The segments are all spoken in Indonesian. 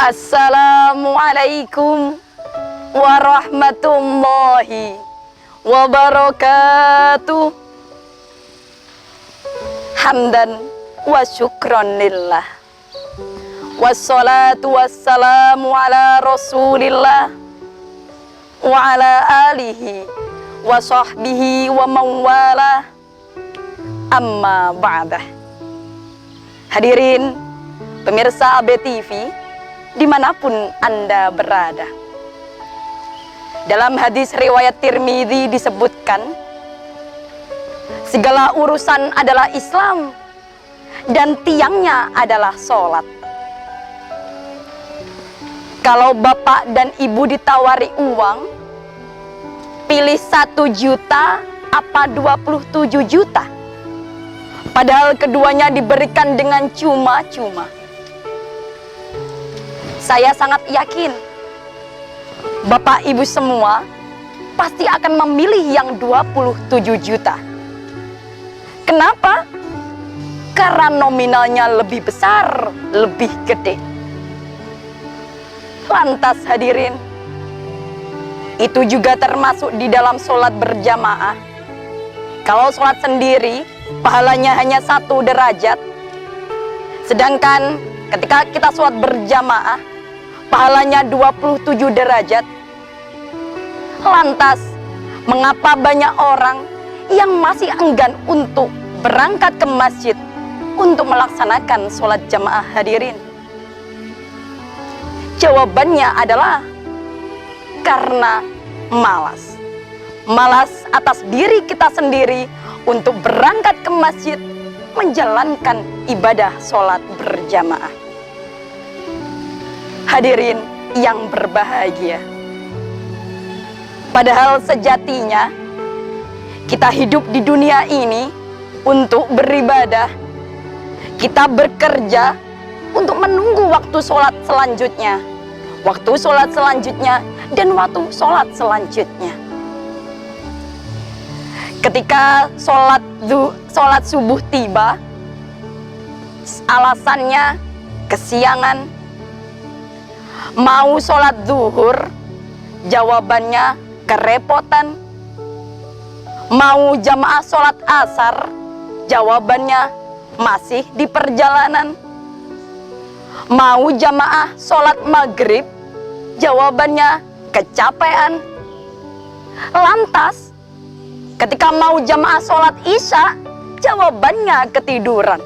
Assalamualaikum warahmatullahi wabarakatuh. Hamdan wa syukran lillah, wassalatu wassalamu ala rasulillah wa ala alihi wa sahbihi wa mawala, amma ba'dah. Hadirin pemirsa ABTV dimanapun Anda berada, dalam hadis riwayat Tirmidzi disebutkan, segala urusan adalah Islam dan tiangnya adalah sholat. Kalau bapak dan ibu ditawari uang, pilih 1 juta apa 27 juta? Padahal keduanya diberikan dengan cuma-cuma. Saya sangat yakin bapak ibu semua pasti akan memilih yang 27 juta. Kenapa? Karena nominalnya lebih besar, lebih gede. Lantas hadirin, itu juga termasuk di dalam sholat berjamaah. Kalau sholat sendiri, pahalanya hanya 1 derajat. Sedangkan ketika kita sholat berjamaah, pahalanya 27 derajat. Lantas, mengapa banyak orang yang masih enggan untuk berangkat ke masjid untuk melaksanakan sholat jamaah hadirin? Jawabannya adalah karena malas. Malas atas diri kita sendiri untuk berangkat ke masjid menjalankan ibadah sholat berjamaah. Hadirin yang berbahagia, padahal sejatinya kita hidup di dunia ini untuk beribadah. Kita bekerja untuk menunggu waktu sholat selanjutnya, waktu sholat selanjutnya, dan waktu sholat selanjutnya. Ketika sholat subuh tiba, alasannya kesiangan. Mau sholat zuhur, jawabannya kerepotan. Mau jamaah sholat asar, jawabannya masih di perjalanan. Mau jamaah sholat maghrib, jawabannya kecapean. Lantas, ketika mau jamaah sholat isya, jawabannya ketiduran.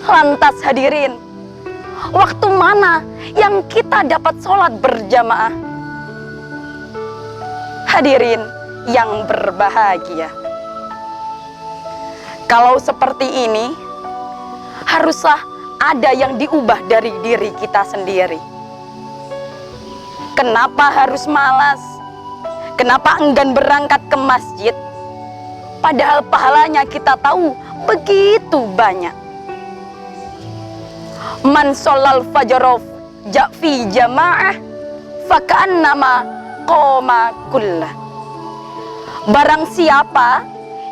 Lantas hadirin, waktu mana yang kita dapat sholat berjamaah? Hadirin yang berbahagia, kalau seperti ini, haruslah ada yang diubah dari diri kita sendiri. Kenapa harus malas? Kenapa enggan berangkat ke masjid? Padahal pahalanya kita tahu begitu banyak. Man sholal fajrof fi jamaah faka'annama qoma kullah. Barang siapa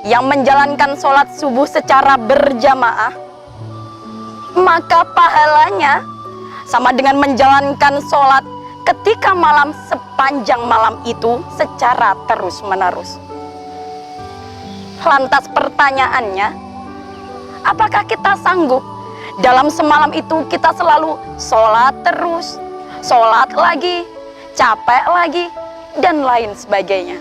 yang menjalankan sholat subuh secara berjamaah, maka pahalanya sama dengan menjalankan sholat ketika malam sepanjang malam itu secara terus-menerus. Lantas pertanyaannya, apakah kita sanggup dalam semalam itu kita selalu sholat terus, sholat lagi, capek lagi, dan lain sebagainya?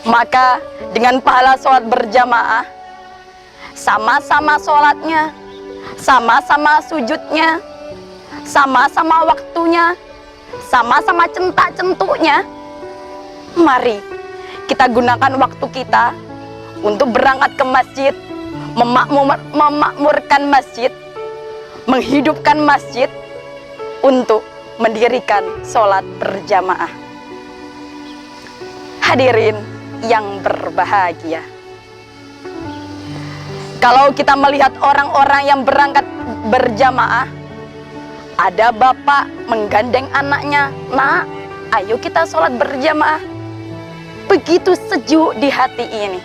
Maka dengan pahala sholat berjamaah, sama-sama sholatnya, sama-sama sujudnya, sama-sama waktunya, sama-sama centak-centuknya, mari kita gunakan waktu kita untuk berangkat ke masjid, memakmurkan masjid, menghidupkan masjid untuk mendirikan sholat berjamaah. Hadirin yang berbahagia, kalau kita melihat orang-orang yang berangkat berjamaah, ada bapak menggandeng anaknya, "Nak, ayo kita sholat berjamaah." Begitu sejuk di hati ini.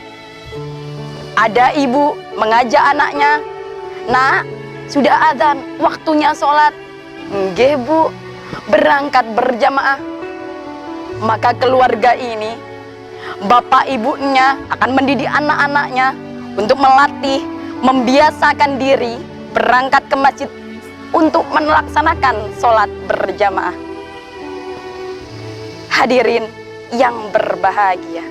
Ada ibu mengajak anaknya, "Nak, sudah adzan, waktunya sholat. Nggih Bu, berangkat berjamaah. Maka keluarga ini, bapak ibunya akan mendidik anak-anaknya untuk melatih, membiasakan diri berangkat ke masjid untuk melaksanakan sholat berjamaah. Hadirin yang berbahagia,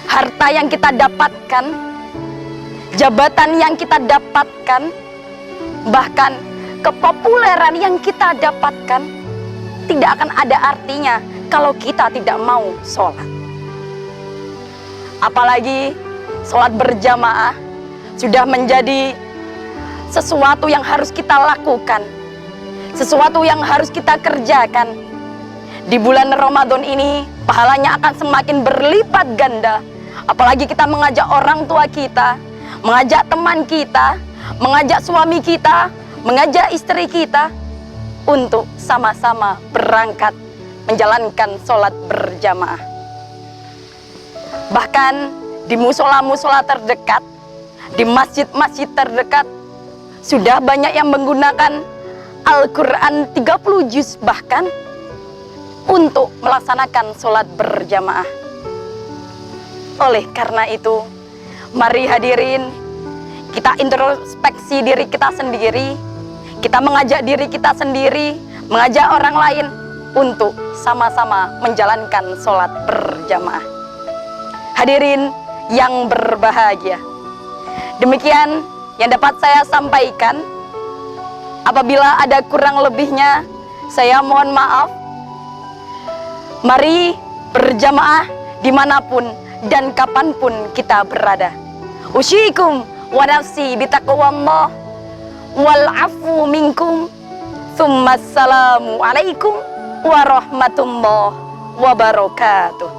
harta yang kita dapatkan, jabatan yang kita dapatkan, bahkan kepopuleran yang kita dapatkan tidak akan ada artinya kalau kita tidak mau sholat. Apalagi sholat berjamaah sudah menjadi sesuatu yang harus kita lakukan, sesuatu yang harus kita kerjakan. Di bulan Ramadan ini pahalanya akan semakin berlipat ganda. Apalagi kita mengajak orang tua kita, mengajak teman kita, mengajak suami kita, mengajak istri kita untuk sama-sama berangkat menjalankan sholat berjamaah. Bahkan di musola-musola terdekat, di masjid-masjid terdekat, sudah banyak yang menggunakan Al-Quran 30 juz bahkan untuk melaksanakan sholat berjamaah. Oleh karena itu, mari hadirin, kita introspeksi diri kita sendiri, kita mengajak diri kita sendiri, mengajak orang lain untuk sama-sama menjalankan sholat berjamaah. Hadirin yang berbahagia, demikian yang dapat saya sampaikan. Apabila ada kurang lebihnya, saya mohon maaf. Mari berjamaah dimanapun dan kapanpun kita berada. Usyikum wa nafsi bitaqwallah wal afu minkum. Tsumma assalamu alaikum warahmatullahi wabarakatuh.